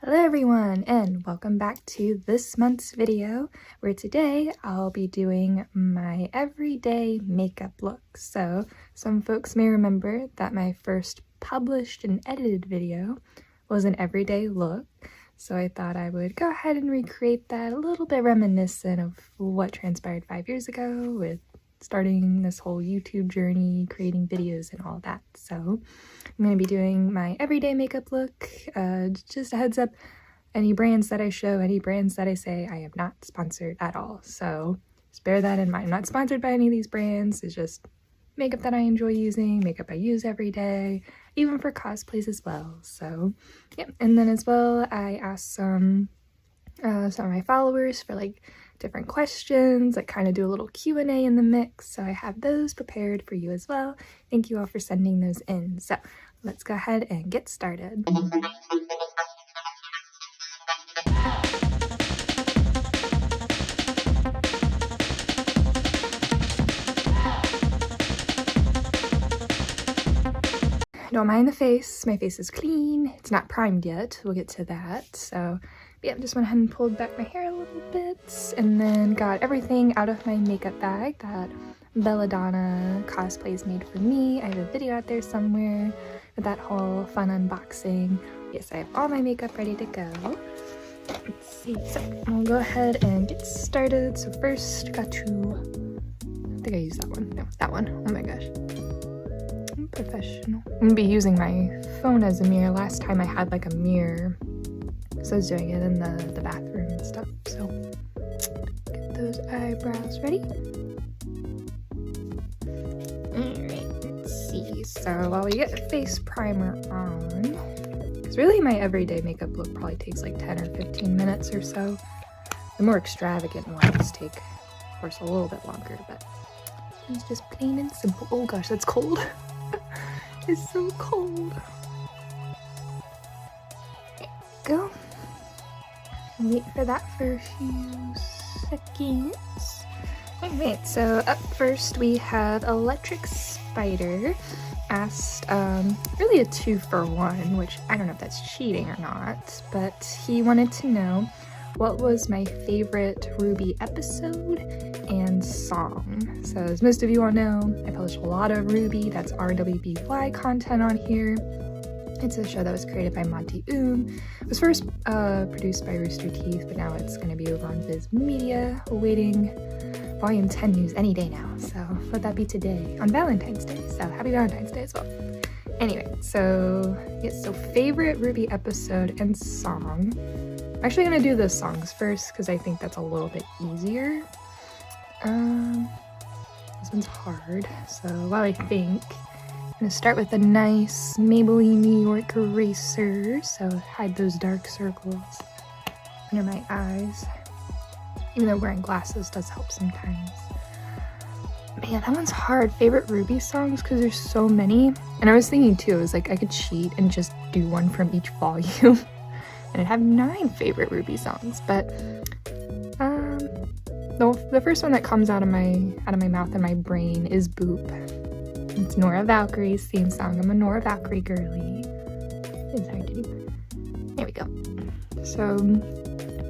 Hello everyone, and welcome back to this month's video, where today I'll be doing my everyday makeup look. So some folks may remember that my first published and edited video was an everyday look, so I thought I would go ahead and recreate that, a little bit reminiscent of what transpired 5 years ago with starting this whole YouTube journey, creating videos and all that. So I'm going to be doing my everyday makeup look. Just a heads up, any brands that I show, any brands that I say, I am not sponsored at all. So just bear that in mind. I'm not sponsored by any of these brands. It's just makeup that I enjoy using, makeup I use every day, even for cosplays as well. So yeah, and then as well, I asked some of my followers for like different questions. I kind of do a little Q&A in the mix, so I have those prepared for you as well. Thank you all for sending those in. So let's go ahead and get started. Don't mind the face. My face is clean. It's not primed yet. We'll get to that. So yeah, just went ahead and pulled back my hair a little bit and then got everything out of my makeup bag that Belladonna Cosplays made for me. I have a video out there somewhere with that whole fun unboxing. Yes, I have all my makeup ready to go. Let's see. So I'll go ahead and get started. So first, got to... I think I used that one. No, that one. Oh my gosh. I'm professional. I'm gonna be using my phone as a mirror. Last time I had like a mirror, so I was doing it in the bathroom and stuff. So get those eyebrows ready. Alright, let's see. So while we get the face primer on, because really my everyday makeup look probably takes like 10 or 15 minutes or so. The more extravagant ones take, of course, a little bit longer, but it's just plain and simple. Oh gosh, that's cold. It's so cold. There we go. Wait for that for a few seconds. Alright, so up first we have Electric Spider asked really a 2-for-1, which I don't know if that's cheating or not, but he wanted to know what was my favorite Ruby episode and song. So as most of you all know, I publish a lot of Ruby, that's RWBY content on here. It's a show that was created by Monty Oom. It was first produced by Rooster Teeth, but now it's going to be over on Viz Media, awaiting Volume 10 news any day now. So let that be today, on Valentine's Day. So happy Valentine's Day as well. Anyway, so yes, so favorite Ruby episode and song. I'm actually going to do the songs first because I think that's a little bit easier. This one's hard, so while I think, I'm going to start with a nice Maybelline New York eraser, so hide those dark circles under my eyes. Even though wearing glasses does help sometimes. Man, that one's hard. Favorite Ruby songs, because there's so many. And I was thinking too, I was like, I could cheat and just do one from each volume. And I'd have 9 favorite Ruby songs, but the first one that comes out of my mouth and my brain is Boop. It's Nora Valkyrie's theme song. I'm a Nora Valkyrie girly. It's hard to do. There we go. So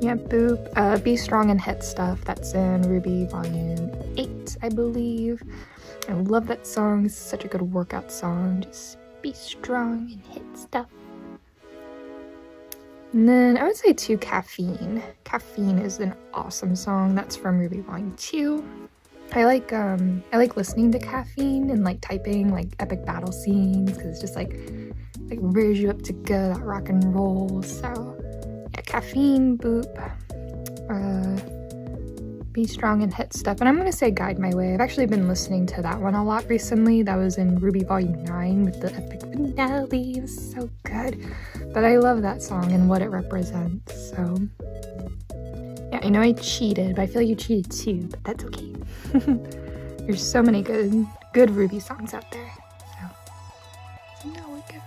yeah, Boop. Be Strong and Hit Stuff. That's in Ruby Volume 8, I believe. I love that song. It's such a good workout song. Just be strong and hit stuff. And then I would say too, Caffeine. Caffeine is an awesome song. That's from Ruby Volume 2. I like listening to Caffeine and like typing like epic battle scenes because it's just like rears you up to go, that rock and roll. So yeah, Caffeine, Boop, Be Strong and Hit Stuff. And I'm gonna say Guide My Way. I've actually been listening to that one a lot recently. That was in Ruby Volume 9 with the epic finale. It was so good. But I love that song and what it represents. So yeah, I know I cheated, but I feel like you cheated too, but that's okay. There's so many good Ruby songs out there. So now we're good.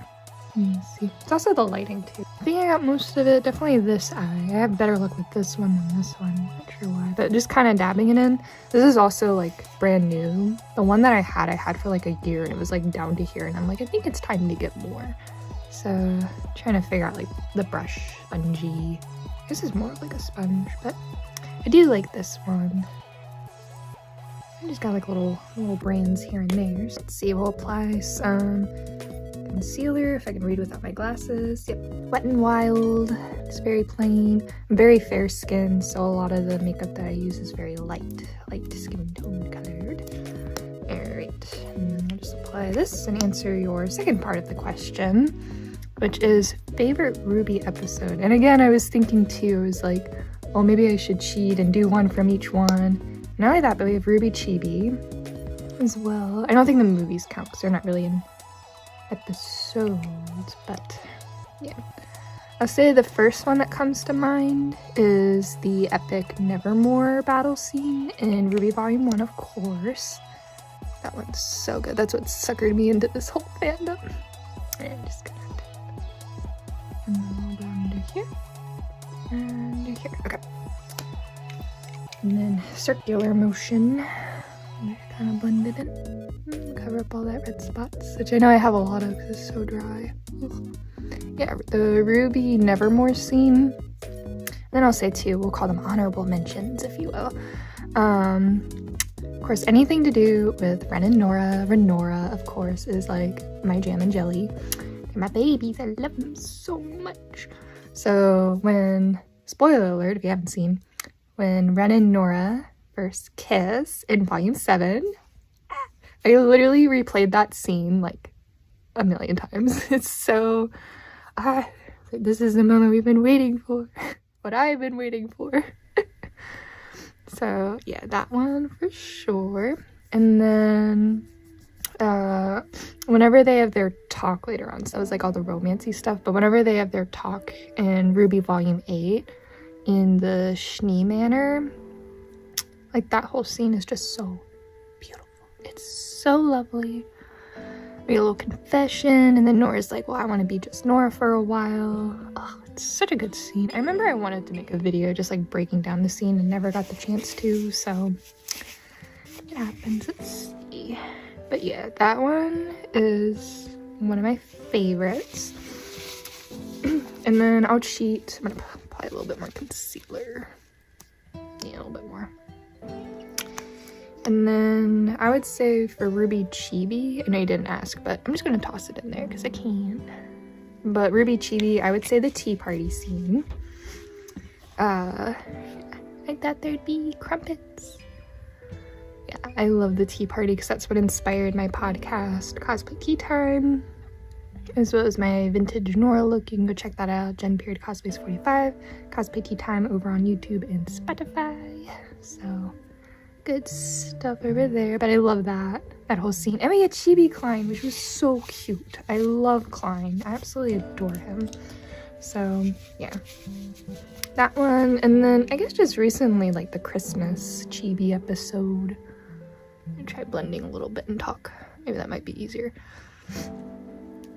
Let me see. It's also the lighting too. I think I got most of it. Definitely this eye. I have better luck with this one than this one. Not sure why, but just kind of dabbing it in. This is also like brand new. The one that I had for like a year and it was like down to here, and I'm like, I think it's time to get more. So trying to figure out like the brush spongy. This is more like a sponge, but I do like this one. I just got like little brands here and there. So let's see, we'll apply some concealer if I can read without my glasses. Yep, Wet n Wild. It's very plain. I'm very fair skinned, so a lot of the makeup that I use is very light skin tone colored. Alright, and I'll just apply this and answer your second part of the question, which is favorite Ruby episode. And again, I was thinking too, I was like, well, maybe I should cheat and do one from each one. Not only that, but we have Ruby Chibi as well. I don't think the movies count because they're not really in episodes, but yeah. I'll say the first one that comes to mind is the epic Nevermore battle scene in Ruby Volume 1, of course. That one's so good. That's what suckered me into this whole fandom. And I'm just gonna and then we'll go under here and here. Okay. And then circular motion. Just kind of blend it in. Cover up all that red spots, which I know I have a lot of because it's so dry. Ugh. Yeah, the Ruby Nevermore scene. Then I'll say too, we'll call them honorable mentions, if you will. Of course, anything to do with Ren and Nora. Renora, of course, is like my jam and jelly. They're my babies. I love them so much. So when, spoiler alert if you haven't seen, when Ren and Nora first kiss in Volume 7, I literally replayed that scene like a million times. It's so, this is the moment we've been waiting for. What I've been waiting for. So yeah, that one for sure. And then whenever they have their talk later on, so that was like all the romancy stuff, but whenever they have their talk in Ruby Volume 8 in the Schnee Manor, like that whole scene is just so beautiful. It's so lovely. We get a little confession, and then Nora's like, well, I want to be just Nora for a while. Oh, it's such a good scene. I remember I wanted to make a video just like breaking down the scene and never got the chance to, so it happens. Let's see. But yeah, that one is one of my favorites. And then I'll cheat. I'm gonna apply a little bit more concealer. Yeah, a little bit more. And then I would say for Ruby Chibi, I know you didn't ask, but I'm just gonna toss it in there because I can. But Ruby Chibi, I would say the tea party scene. I thought there'd be crumpets. Yeah, I love the tea party because that's what inspired my podcast, Cosplay Tea Time, as well as my vintage Nora look. You can go check that out, Jen Period Cosplays 45, Cosplay Tea Time over on YouTube and Spotify. So good stuff over there, but I love that whole scene. And we get Chibi Klein, which was so cute. I love Klein. I absolutely adore him. So yeah, that one. And then I guess just recently, like the Christmas Chibi episode. I'm gonna try blending a little bit and talk. Maybe that might be easier.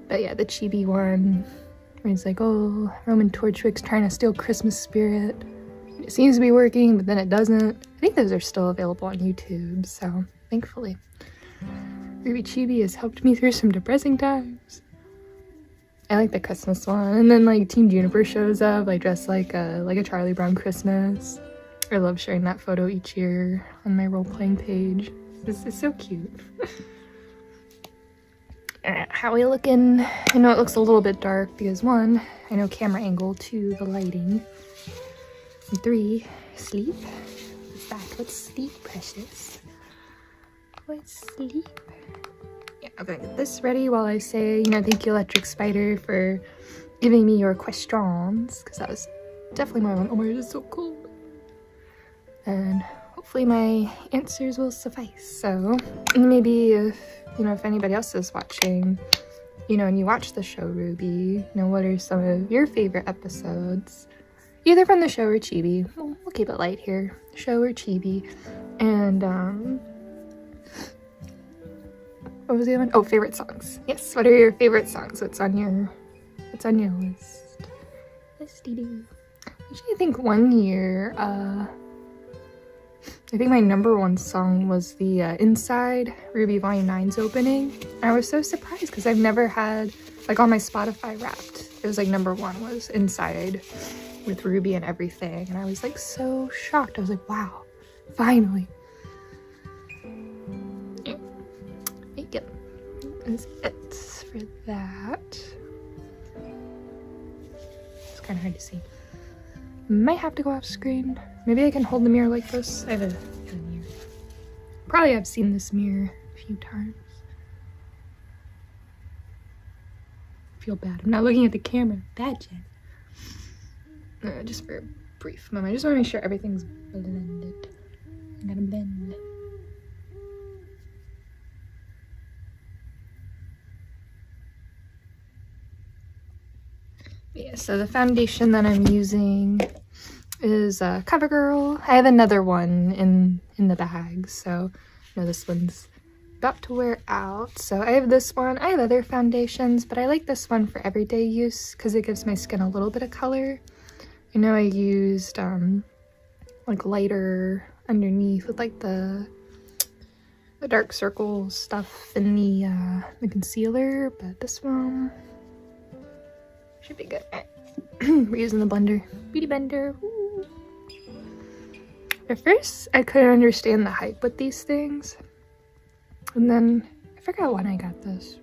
But yeah, the Chibi one where he's like, oh, Roman Torchwick's trying to steal Christmas spirit. It seems to be working, but then it doesn't. I think those are still available on YouTube, so thankfully. Ruby Chibi has helped me through some depressing times. I like the Christmas one. And then like Team Juniper shows up, like dressed like a Charlie Brown Christmas. I love sharing that photo each year on my role-playing page. This is so cute. Alright, how we looking? I know it looks a little bit dark because 1, I know camera angle, 2, the lighting. 3, sleep. What's that? What's sleep, precious? What's sleep? Yeah, I'm gonna get this ready while I say, thank you, Electric Spider, for giving me your questions, because that was definitely more of oh my god, it's so cold. And hopefully my answers will suffice. So maybe if anybody else is watching, and you watch the show Ruby, what are some of your favorite episodes? Either from the show or Chibi. We'll keep it light here. Show or Chibi. And, what was the other one? Oh, favorite songs. Yes, what are your favorite songs? What's on your list? Listy-doo. Actually, I think one year, I think my #1 song was the Inside Ruby Volume 9's opening. And I was so surprised because I've never had, like on my Spotify Wrapped, it was like #1 was Inside with Ruby and everything. And I was like so shocked. I was like, wow, finally. Yeah. Yep. That's it for that. It's kind of hard to see. Might have to go off screen. Maybe I can hold the mirror like this. I have a mirror. Probably have seen this mirror a few times. I feel bad. I'm not looking at the camera. Bad, Jen. Just for a brief moment. I just want to make sure everything's blended. I gotta blend. Yeah, so the foundation that I'm using is Covergirl. I have another one in the bag, so I know this one's about to wear out. So I have this one. I have other foundations, but I like this one for everyday use because it gives my skin a little bit of color. I know I used like lighter underneath with like the dark circle stuff in the concealer, but this one should be good. We're using the blender. Beauty blender. Woo. At first, I couldn't understand the hype with these things. And then, I forgot when I got this.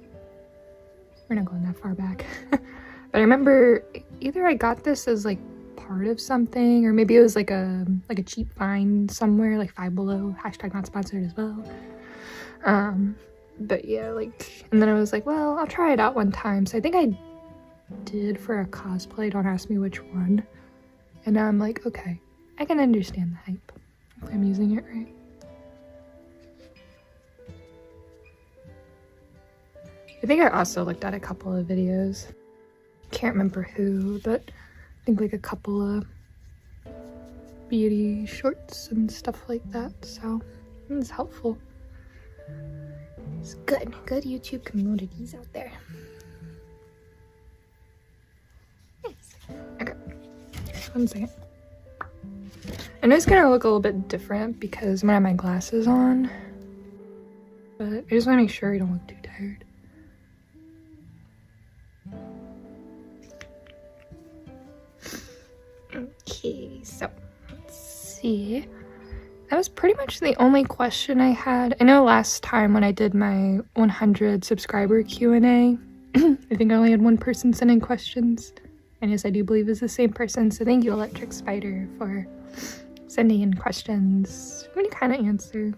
We're not going that far back. But I remember either I got this as like part of something, or maybe it was like a cheap find somewhere, like Five Below, # not sponsored as well. But yeah, like, and then I was like, well, I'll try it out one time. So I think I did for a cosplay, don't ask me which one. And now I'm like, okay, I can understand the hype if I'm using it right. I think I also looked at a couple of videos. Can't remember who, but I think like a couple of beauty shorts and stuff like that, so it's helpful. It's good YouTube communities out there. Okay, 1 second. I know it's gonna look a little bit different because I'm gonna have my glasses on, but I just want to make sure I don't look too tired. Okay, so let's see. That was pretty much the only question I had. I know last time when I did my 100 subscriber Q&A, I think I only had one person send in questions. And yes, I do believe it's the same person, so thank you, Electric Spider, for sending in questions. I'm gonna kind of answer.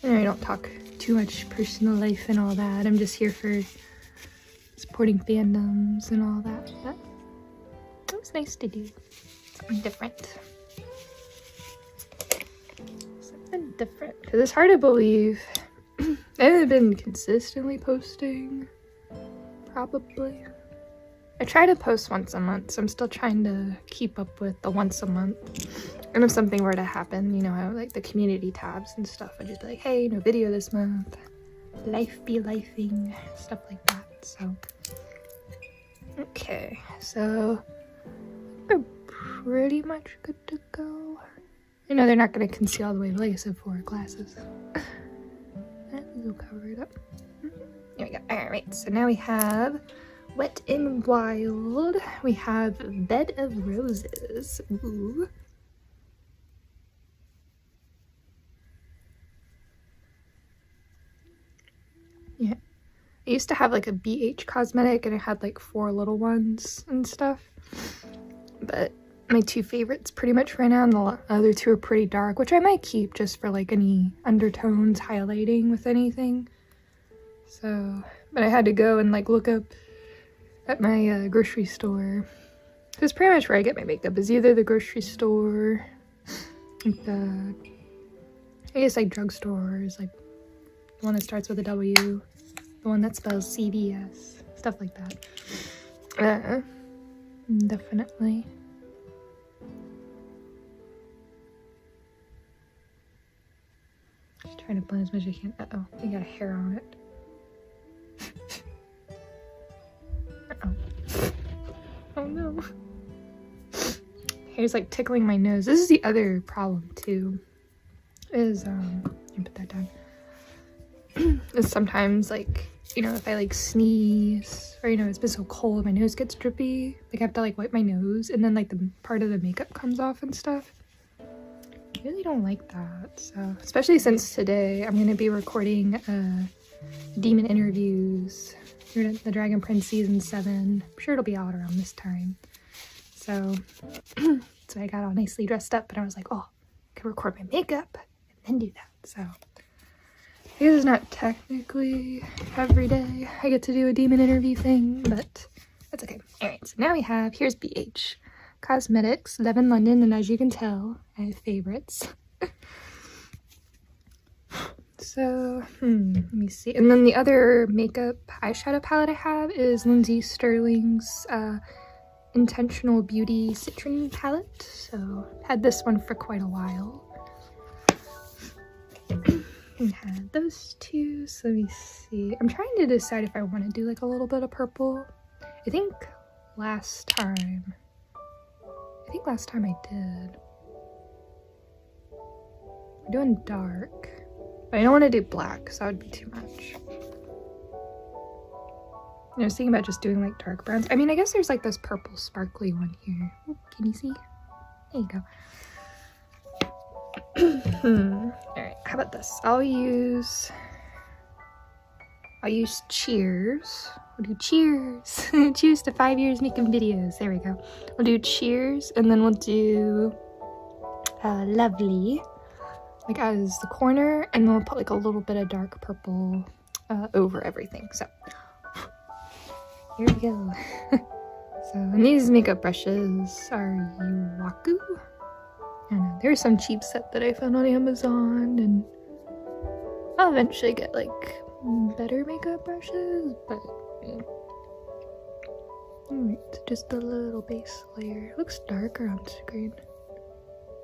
And I don't talk too much personal life and all that. I'm just here for supporting fandoms and all that. But it was nice to do something different. Something different. Because it's hard to believe. I haven't been consistently posting. Probably. I try to post once a month, so I'm still trying to keep up with the once a month. And if something were to happen, you know, I have like the community tabs and stuff. I'd just be like, hey, no video this month. Life be lifing, stuff like that. So, okay, so we're pretty much good to go. I know they're not going to conceal all the way, but like I said, for glasses. We'll cover it up. There we go. Alright, so now we have Wet n Wild. We have Bed of Roses. Ooh. Yeah. I used to have like a BH cosmetic and it had like 4 little ones and stuff. But my 2 favorites pretty much right now, and the other 2 are pretty dark, which I might keep just for like any undertones highlighting with anything. So, but I had to go and like look up at my grocery store. Because pretty much where I get my makeup is either the grocery store, like the, I guess like drugstores, like the one that starts with a W, the one that spells CVS, stuff like that. Definitely. Just trying to blend as much as I can. Uh-oh, I got a hair on it. Uh-oh. Oh no. Hair's like tickling my nose. This is the other problem too. is let me put that down. Is sometimes like, you know, if I like sneeze or, you know, it's been so cold, my nose gets drippy, like I have to like wipe my nose and then like the part of the makeup comes off and stuff. I really don't like that. So especially since today I'm gonna be recording Demon Interviews, the Dragon Prince season 7. I'm sure it'll be out around this time. So so I got all nicely dressed up and I was like, oh, I can record my makeup and then do that. So I guess it's not technically every day I get to do a demon interview thing, but that's okay. Alright, so now we have, here's BH Cosmetics, Love in London, and as you can tell, I have favorites. So, let me see. And then the other makeup eyeshadow palette I have is Lindsey Stirling's Intentional Beauty Citron palette. So, I've had this one for quite a while. And had those two, so let me see. I'm trying to decide if I want to do like a little bit of purple. I think last time I did. We're doing dark, but I don't want to do black because that would be too much. I was thinking about just doing like dark browns. I mean, I guess there's like this purple sparkly one here. Ooh, can you see? There you go. Alright, how about this? I'll use Cheers. We'll do Cheers. Cheers to 5 years making videos. There we go. We'll do Cheers, and then we'll do Lovely, like as the corner, and then we'll put like a little bit of dark purple over everything. So here we go. So, and these makeup brushes are Yuwaku. I don't know, there's some cheap set that I found on Amazon, and I'll eventually get like better makeup brushes, but yeah. Alright, just a little base layer. It looks darker on screen.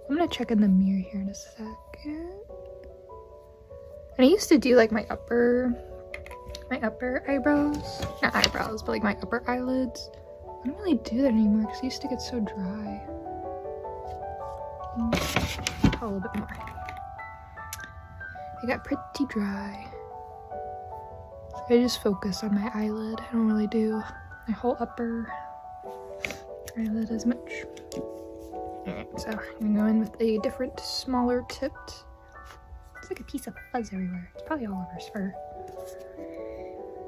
I'm gonna check in the mirror here in a second. And I used to do like my upper eyebrows, not eyebrows, but like my upper eyelids. I don't really do that anymore because I used to get so dry. A little bit more. I got pretty dry. So I just focus on my eyelid. I don't really do my whole upper eyelid as much. Alright, so I'm gonna go in with a different, smaller tipped. It's like a piece of fuzz everywhere. It's probably Oliver's fur.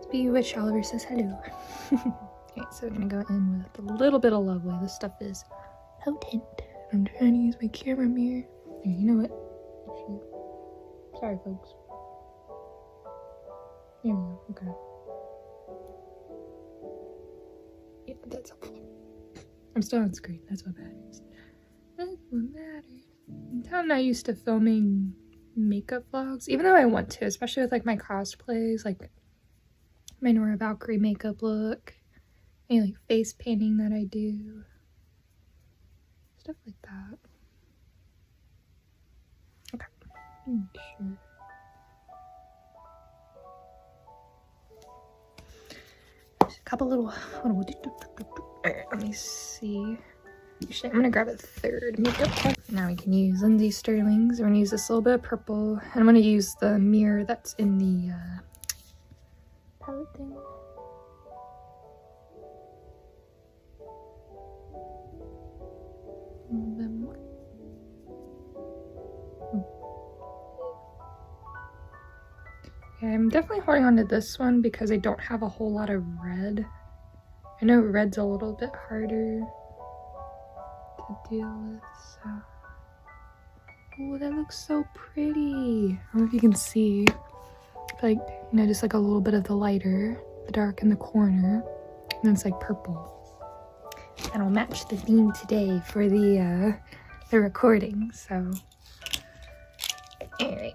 Speaking of which, Oliver says hello. Okay, so I'm gonna go in with a little bit of Lovely. This stuff is potent. I'm trying to use my camera mirror. Here, you know what? Actually, sorry, folks. Here we go. Okay. Yeah, that's helpful. I'm still on screen. That's what matters. That's what matters. I'm not used to filming makeup vlogs, even though I want to, especially with like my cosplays, like my Nora Valkyrie makeup look, any like face painting that I do. Stuff like that. Okay. Sure. Just a couple little. Alright, let me see. Actually, I'm gonna grab a third makeup palette. Now we can use Lindsey Stirling's. I'm gonna use this little bit of purple, and I'm gonna use the mirror that's in the palette thing. A little bit more. Yeah, I'm definitely holding on to this one because I don't have a whole lot of red. I know red's a little bit harder to deal with, so. Oh, that looks so pretty. I don't know if you can see, like, you know, just like a little bit of the lighter, the dark in the corner, and then it's like purple. That'll match the theme today for the recording, so. Alright,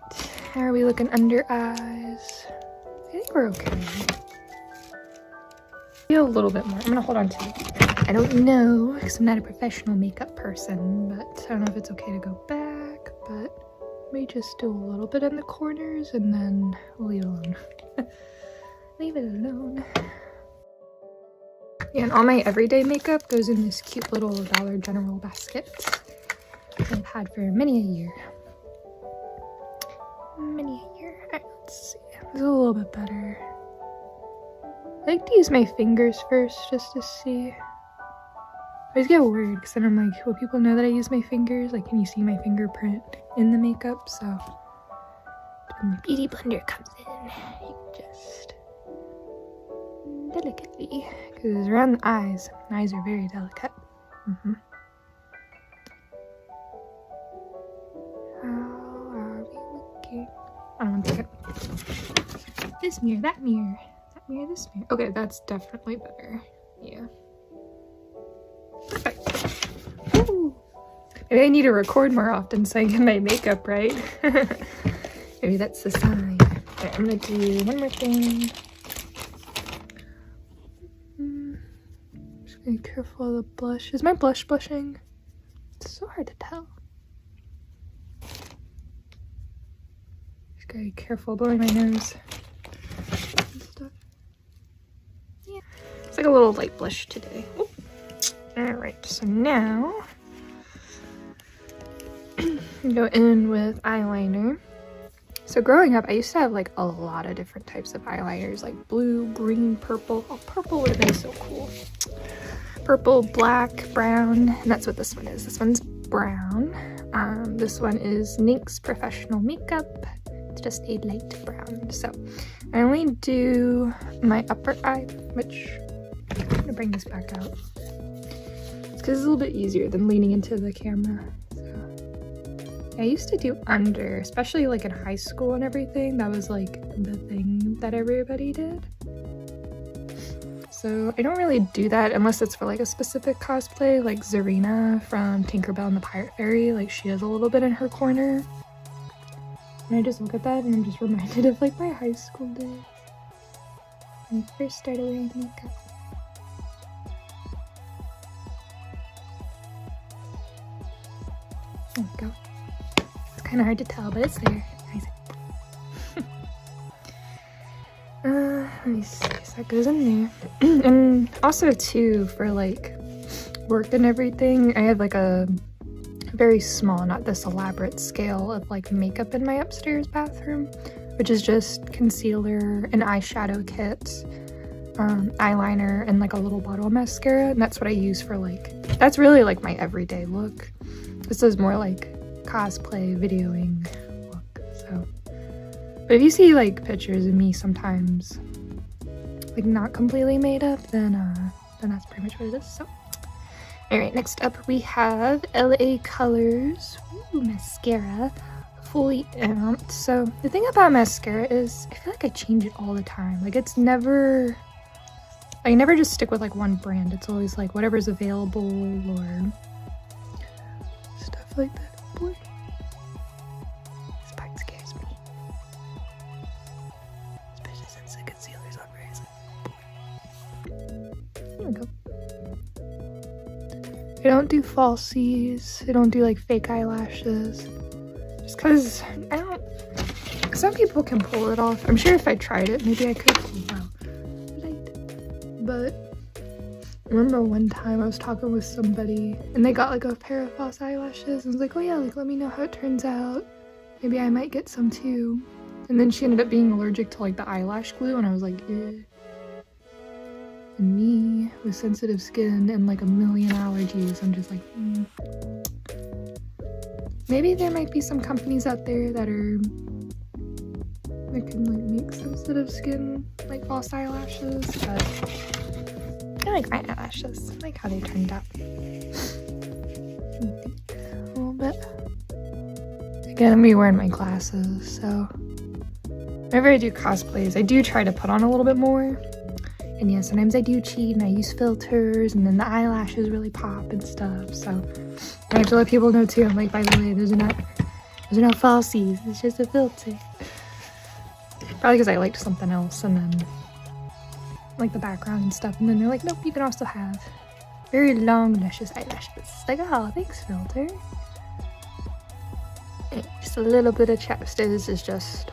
how are we looking under eyes? I think we're okay. A little bit more. I'm gonna hold on to it. I don't know because I'm not a professional makeup person, but I don't know if it's okay to go back, but let me just do a little bit in the corners and then leave it alone. Leave it alone. Yeah, and all my everyday makeup goes in this cute little Dollar General basket that I've had for many a year. many here. Alright, let's see. It's a little bit better. I like to use my fingers first just to see. I always get worried because then I'm like, will people know that I use my fingers? Like, can you see my fingerprint in the makeup? So when the beauty blender comes in, you just delicately, because around the eyes are very delicate. How are we looking? I don't want to take this mirror, that mirror, that mirror, this mirror. Okay, that's definitely better. Yeah. Perfect. Ooh. Maybe I need to record more often so I get my makeup right. Maybe that's the sign. Right, I'm gonna do one more thing. Just be careful of the blush. Is my blush blushing? It's so hard to tell. Just gotta be careful blowing my nose and stuff. Yeah. It's like a little light blush today. Ooh. Alright, so now go in with eyeliner. So growing up, I used to have like a lot of different types of eyeliners, like blue, green, purple. Oh, purple would have been so cool. Purple, black, brown, and that's what this one is. This one's brown. This one is NYX Professional Makeup. It's just a light brown. So I only do my upper eye, which I'm gonna bring this back out. Because it's a little bit easier than leaning into the camera. So I used to do under, especially like in high school and everything. That was like the thing that everybody did. So I don't really do that unless it's for like a specific cosplay, like Zarina from Tinkerbell and the Pirate Fairy. Like she has a little bit in her corner. And I just look at that and I'm just reminded of like my high school days. When I first started wearing makeup. There we go. It's kind of hard to tell, but it's there. Let me see. So that goes in there. And also too, for like work and everything, I have like a very small, not this elaborate scale of like makeup in my upstairs bathroom, which is just concealer, an eyeshadow kit, eyeliner, and like a little bottle of mascara. And that's what I use for like, that's really like my everyday look. This is more like cosplay videoing look, so. But if you see like pictures of me sometimes like not completely made up, then that's pretty much what it is. So alright, next up we have LA Colors mascara, fully amped. So the thing about mascara is I feel like I change it all the time. Like it's never, I never just stick with like one brand. It's always like whatever's available or stuff like that. Oh boy, this part scares me, especially since the concealer's on very. There we go. I don't do falsies. I don't do like fake eyelashes. Just because I don't. Some people can pull it off. I'm sure if I tried it, maybe I could pull it out. But I didn't. But I remember one time I was talking with somebody and they got like a pair of false eyelashes. And I was like, oh yeah, like let me know how it turns out. Maybe I might get some too. And then she ended up being allergic to like the eyelash glue, and I was like, eh. And me with sensitive skin and like a million allergies, I'm just like, Maybe there might be some companies out there that can like make sensitive skin like false eyelashes, but I like my eyelashes. I like how they turned out. A little bit. Again, I'm wearing my glasses, so whenever I do cosplays, I do try to put on a little bit more. And yeah, sometimes I do cheat and I use filters, and then the eyelashes really pop and stuff. So I have to let people know too. I'm like, by the way, those are not falsies. It's just a filter. Probably because I liked something else, and then like the background and stuff. And then they're like, nope, you can also have very long, luscious eyelashes. It's like, oh, thanks, filter. And just a little bit of chapstick. This is just.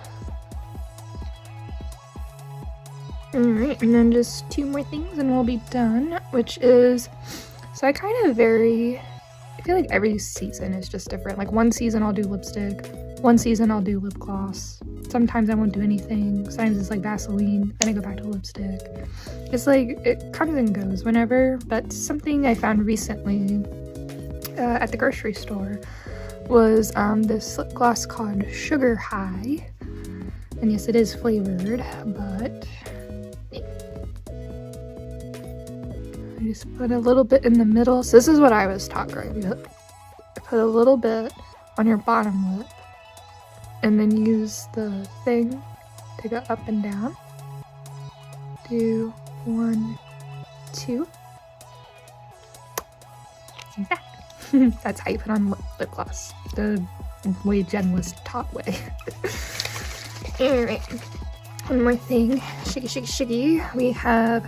Alright, and then just two more things and we'll be done, which is, so I kind of vary I feel like every season is just different. Like one season I'll do lipstick, one season I'll do lip gloss. Sometimes I won't do anything. Sometimes it's like Vaseline, then I go back to lipstick. It's like, it comes and goes whenever. But something I found recently at the grocery store was this lip gloss called Sugar High. And yes, it is flavored, but I just put a little bit in the middle. So this is what I was taught growing up. Put a little bit on your bottom lip and then use the thing to go up and down. Do 1, 2. Like that. That's how you put on lip gloss. The way Jen was taught way. Alright. One more thing. Shiggy. We have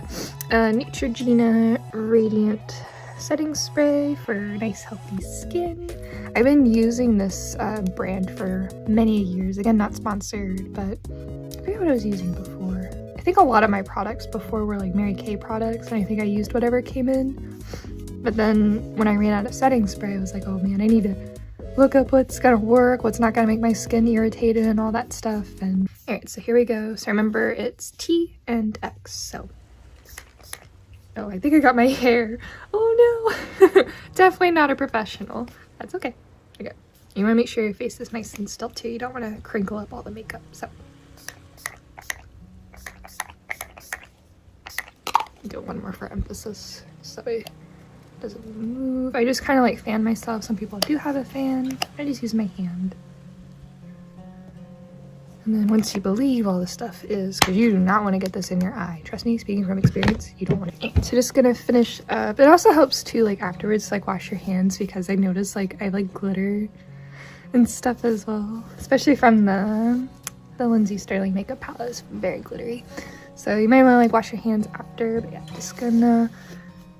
a Neutrogena Radiant Setting Spray for nice healthy skin. I've been using this brand for many years. Again, not sponsored, but I forget what I was using before. I think a lot of my products before were like Mary Kay products, and I think I used whatever came in. But then when I ran out of setting spray, I was like, oh man, I need to look up what's gonna work, what's not gonna make my skin irritated and all that stuff. And alright, so here we go. So remember, it's T and X. So oh, I think I got my hair. Oh no. Definitely not a professional. That's okay. Okay. You want to make sure your face is nice and still too. You don't want to crinkle up all the makeup. So do one more for emphasis so it doesn't move. I just kind of like fan myself. Some people do have a fan. I just use my hand. And then once you believe all this stuff is, because you do not want to get this in your eye. Trust me, speaking from experience, you don't want to. So just gonna finish up. It also helps too, like afterwards, like wash your hands, because I noticed like I like glitter and stuff as well. Especially from the Lindsey Stirling makeup palette. It's very glittery. So you might want to like wash your hands after. But yeah, just gonna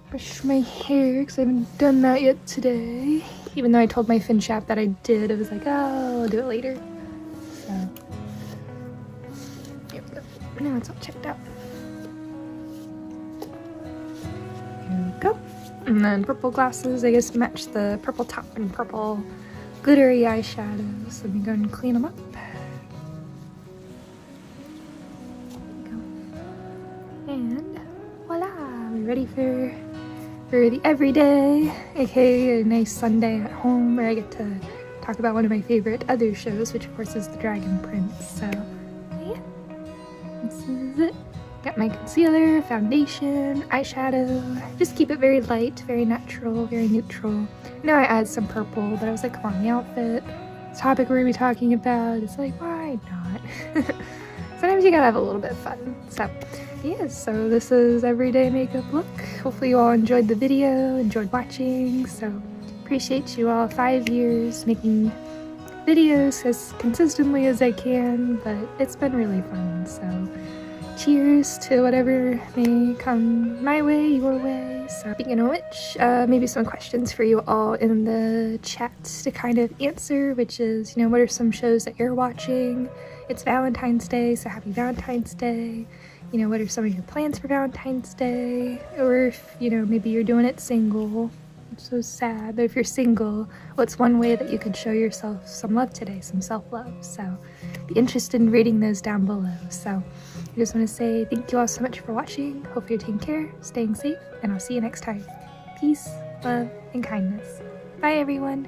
brush my hair because I haven't done that yet today. Even though I told my fin chap that I did, I was like, oh, I'll do it later. So now it's all checked out. Here we go. And then purple glasses, I guess match the purple top and purple glittery eyeshadows. Let me go and clean them up. There we go. And voila, we're ready for the everyday, aka a nice Sunday at home where I get to talk about one of my favorite other shows, which of course is The Dragon Prince. So yeah. This is it. Got my concealer, foundation, eyeshadow. Just keep it very light, very natural, very neutral. I know I add some purple, but I was like, come on, the outfit, the topic we're gonna be talking about, it's like, why not? Sometimes you gotta have a little bit of fun. So yeah, so this is everyday makeup look. Hopefully you all enjoyed the video, enjoyed watching. So appreciate you all 5 years making videos as consistently as I can, but it's been really fun. So cheers to whatever may come my way, your way. So speaking of which, maybe some questions for you all in the chat to kind of answer, which is, you know, what are some shows that you're watching? It's Valentine's Day, so happy Valentine's Day. You know, what are some of your plans for Valentine's Day? Or if, you know, maybe you're doing it single. It's so sad, but if you're single, what's one way that you could show yourself some love today, some self-love? So be interested in reading those down below. So I just want to say thank you all so much for watching. Hope you're taking care, staying safe, and I'll see you next time. Peace, love, and kindness. Bye everyone.